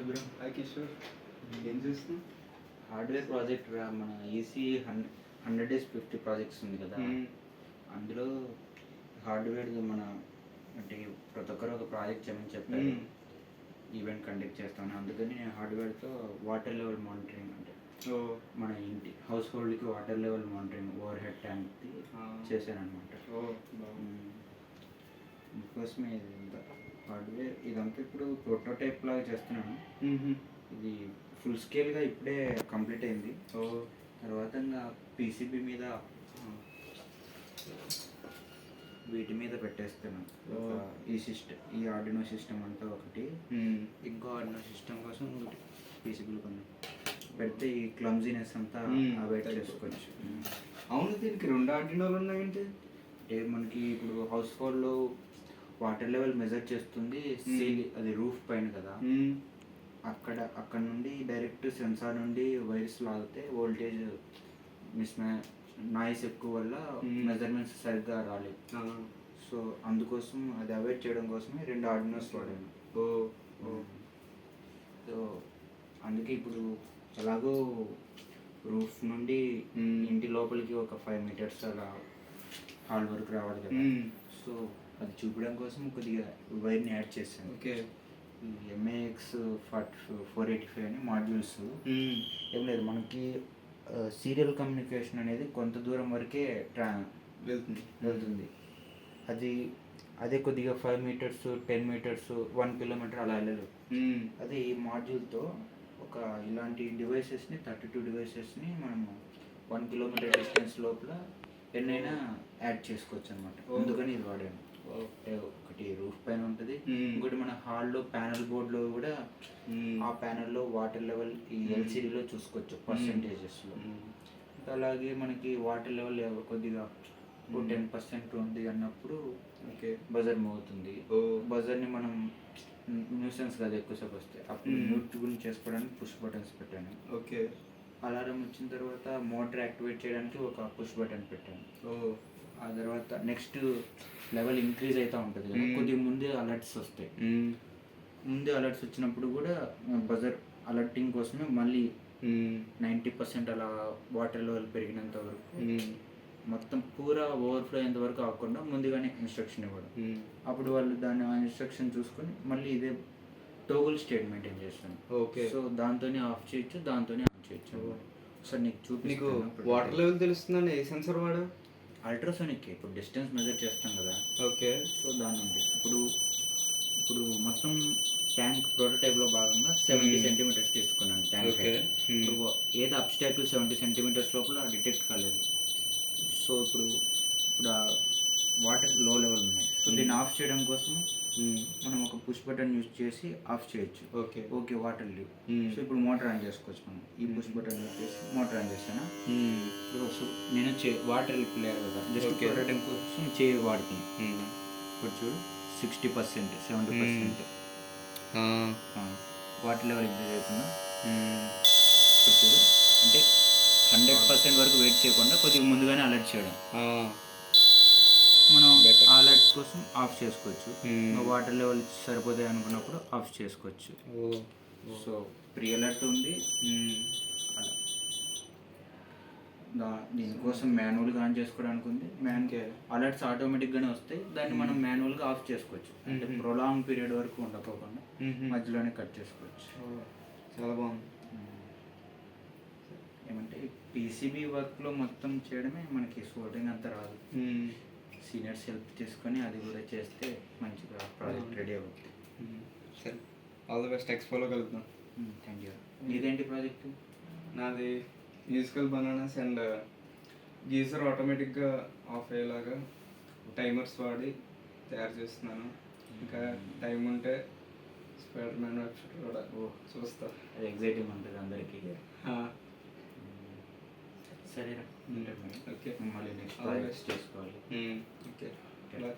Bro. Hi Kishore, ఏం చేస్తున్నావు? Hardware project మన ఈసీ 100 days 50 ప్రాజెక్ట్స్ ఉంది కదా, అందులో హార్డ్వేర్ మన అంటే ప్రతి ఒక్కరు ఒక ప్రాజెక్ట్ చేయమని చెప్పారు. ఈవెంట్ కండక్ట్ చేస్తాను, అందుకని నేను హార్డ్వేర్తో వాటర్ లెవెల్ మానిటరింగ్ అంటే మన ఇంటి హౌస్ హోల్డ్కి water level monitoring overhead ట్యాంక్ది చేశాను అనమాట. అందుకోసమే ఇది హార్డ్వేర్ ఇదంతా ఇప్పుడు ప్రోటోటైప్ లాగా చేస్తున్నాను. ఇది ఫుల్ స్కేల్గా ఇప్పుడే కంప్లీట్ అయింది. తర్వాత ఇంకా పీసీబీ మీద వీటి మీద పెట్టేస్తాను. ఈ ఆర్డినో సిస్టమ్ అంతా ఒకటి, ఇంకో ఆర్డినో సిస్టమ్ కోసం ఒకటి పీసీబీలు కొన్ని పెడితే ఈ క్లమ్జీనెస్ అంతా అవాయిడ్ చేసుకోవచ్చు. అవును, దీనికి 2 ఆర్డినోలు ఉన్నాయంటే అంటే మనకి ఇప్పుడు హౌస్ హోల్డ్లో వాటర్ లెవెల్ మెజర్ చేస్తుంది, అది రూఫ్ పైన కదా, అక్కడ నుండి డైరెక్ట్ సెన్సార్ నుండి వైర్స్ లాగితే వోల్టేజ్ నాయిస్ ఎక్కువ వల్ల మెజర్మెంట్స్ సరిగ్గా రాలేదు. సో అందుకోసం అది అవాయిడ్ చేయడం కోసమే 2 ఆర్డినోస్ వాడాను. సో అందుకే ఇప్పుడు ఎలాగో రూఫ్ నుండి ఇంటి లోపలికి ఒక 5 meters అలా హాల్ వరకు రావాలి కదా, సో అది చూపించడం కోసం కొద్దిగా వైర్ని యాడ్ చేశాను. ఓకే, MAX 485 అని మాడ్యూల్స్. ఏం లేదు, మనకి సీరియల్ కమ్యూనికేషన్ అనేది కొంత దూరం వరకే వెళ్తుంది. అదే కొద్దిగా 5 meters 10 meters 1 kilometer అలా వెళ్ళలేదు. అది ఈ మాడ్యూల్తో ఒక ఇలాంటి డివైసెస్ని 32 డివైసెస్ని మనము 1 kilometer డిస్టెన్స్ లోపల ఎన్నైనా యాడ్ చేసుకోవచ్చు అనమాట. అందుకని ఇది వాడాను. ఒకటి రూఫ్ పైన ఉంటుంది, ఇంకోటి మన హాల్లో ప్యానల్ బోర్డులో కూడా ఆ ప్యానల్లో వాటర్ లెవెల్ ఈ ఎల్సిడిలో చూసుకోవచ్చు పర్సెంటేజెస్లో. అలాగే మనకి వాటర్ లెవెల్ కొద్దిగా 10% ఉంది అన్నప్పుడు బజర్ మూవ్ అవుతుంది. బజర్ని మనం న్యూసెన్స్ కదా ఎక్కువసేపు వస్తాయి, అప్పుడు మ్యూట్ గురించి చేసుకోవడానికి పుష్ బటన్స్ పెట్టాను. ఓకే, అలారం వచ్చిన తర్వాత మోటార్ యాక్టివేట్ చేయడానికి ఒక పుష్ బటన్ పెట్టాను. ఆ తర్వాత నెక్స్ట్ లెవెల్ ఇంక్రీజ్ అవుతూ ఉంటుంది కదా, కొద్దిగా ముందే అలర్ట్స్ వస్తాయి. ముందే అలర్ట్స్ వచ్చినప్పుడు కూడా బజర్ అలర్టింగ్ కోసమే మళ్ళీ 90% అలా వాటర్ లెవెల్ పెరిగినంత వరకు మొత్తం పూరా ఓవర్ఫ్లో అయ్యేంత వరకు కాకుండా ముందుగానే ఇన్స్ట్రక్షన్ ఇవ్వడం. అప్పుడు వాళ్ళు దాన్ని ఆ ఇన్స్ట్రక్షన్ చూసుకొని మళ్ళీ ఇదే టోగుల్ స్టేట్ మెయింటైన్ చేస్తాను. ఓకే, సో దాంతోనే ఆఫ్ చేయొచ్చు, దాంతోనే ఆన్ చేయొచ్చు. సార్ నీకు వాటర్ లెవెల్ తెలుస్తుందండి ఏ సెన్సర్ వాడు? అల్ట్రాసోనిక్. ఇప్పుడు డిస్టెన్స్ మెజర్ చేస్తాం కదా. ఓకే, సో దాని నుండి ఇప్పుడు మొత్తం ట్యాంక్ ప్రోటోటైప్లో భాగంగా 70 centimeters తీసుకున్నాను ట్యాంక్. ఇప్పుడు ఏదో అబ్స్టాకిల్ 70 centimeters లోపల డిటెక్ట్ కాలేదు. సో ఇప్పుడు ఆ వాటర్ లో లెవెల్ ఉన్నాయి. సో దీన్ని ఆఫ్ చేయడం కోసం మనం ఒక పుష్ బటన్ యూజ్ చేసి ఆఫ్ చేయొచ్చు. Okay water leave. సో ఇప్పుడు మోటార్ ఆన్ చేసుకోవచ్చు. మనం ఈ పుష్ బటన్ యూజ్ చేసి మోటార్ ఆన్ చేస్తాను. సో నేను వాటర్ లేరు కదా, జస్ట్ ప్రోటోటైప్ కోసం చేయి వాడుతున్నాను. ఇప్పుడు చూడు 60% 70% వాటర్ లెవెల్ ఇంక్రీజ్ అవుతుందా. ఇప్పుడు చూడు, అంటే 100% వరకు వెయిట్ చేయకుండా కొద్దిగా ముందుగానే అలర్ట్ చేయడం. మనం అలర్ట్ కోసం ఆఫ్ చేసుకోవచ్చు. వాటర్ లెవెల్ సరిపోతాయి అనుకున్నప్పుడు ఆఫ్ చేసుకోవచ్చు. సో ప్రీ అలర్ట్ ఉంది. అలా దీనికోసం మాన్యువల్గా ఆన్ చేసుకోవడానికి ఉంది. అలర్ట్స్ ఆటోమేటిక్గానే వస్తాయి, దాన్ని మనం మాన్యువల్గా ఆఫ్ చేసుకోవచ్చు. అంటే ప్రొలాంగ్ పీరియడ్ వరకు ఉండకోకుండా మధ్యలోనే కట్ చేసుకోవచ్చు. చాలా బాగుంది. ఏమంటే పీసీబీ వర్క్లో మొత్తం చేయడమే మనకి సోల్డరింగ్ అంతా రాదు. సీనియర్స్ హెల్ప్ తీసుకొని అది కూడా చేస్తే మంచిగా ప్రాజెక్ట్ రెడీ అవుతుంది. సరే, ఆల్ ది బెస్ట్. ఎక్స్పోలో కలుద్దాం. Thank you. నీదేంటి ప్రాజెక్టు? నాది మ్యూజికల్ బనానాస్ అండ్ గీజర్ ఆటోమేటిక్గా ఆఫ్ అయ్యేలాగా టైమర్స్ వాడి తయారు చేస్తున్నాను. ఇంకా టైం ఉంటే స్పైడర్ మ్యాన్ వెబ్సైట్ కూడా చూస్తా. అది ఎగ్జైటింగ్ ఉంటుంది అందరికీ. సరేనా, ఓకే, మళ్ళీ నెక్స్ట్ ప్రాజెక్ట్స్ చేసుకోవాలి. Okay, bye.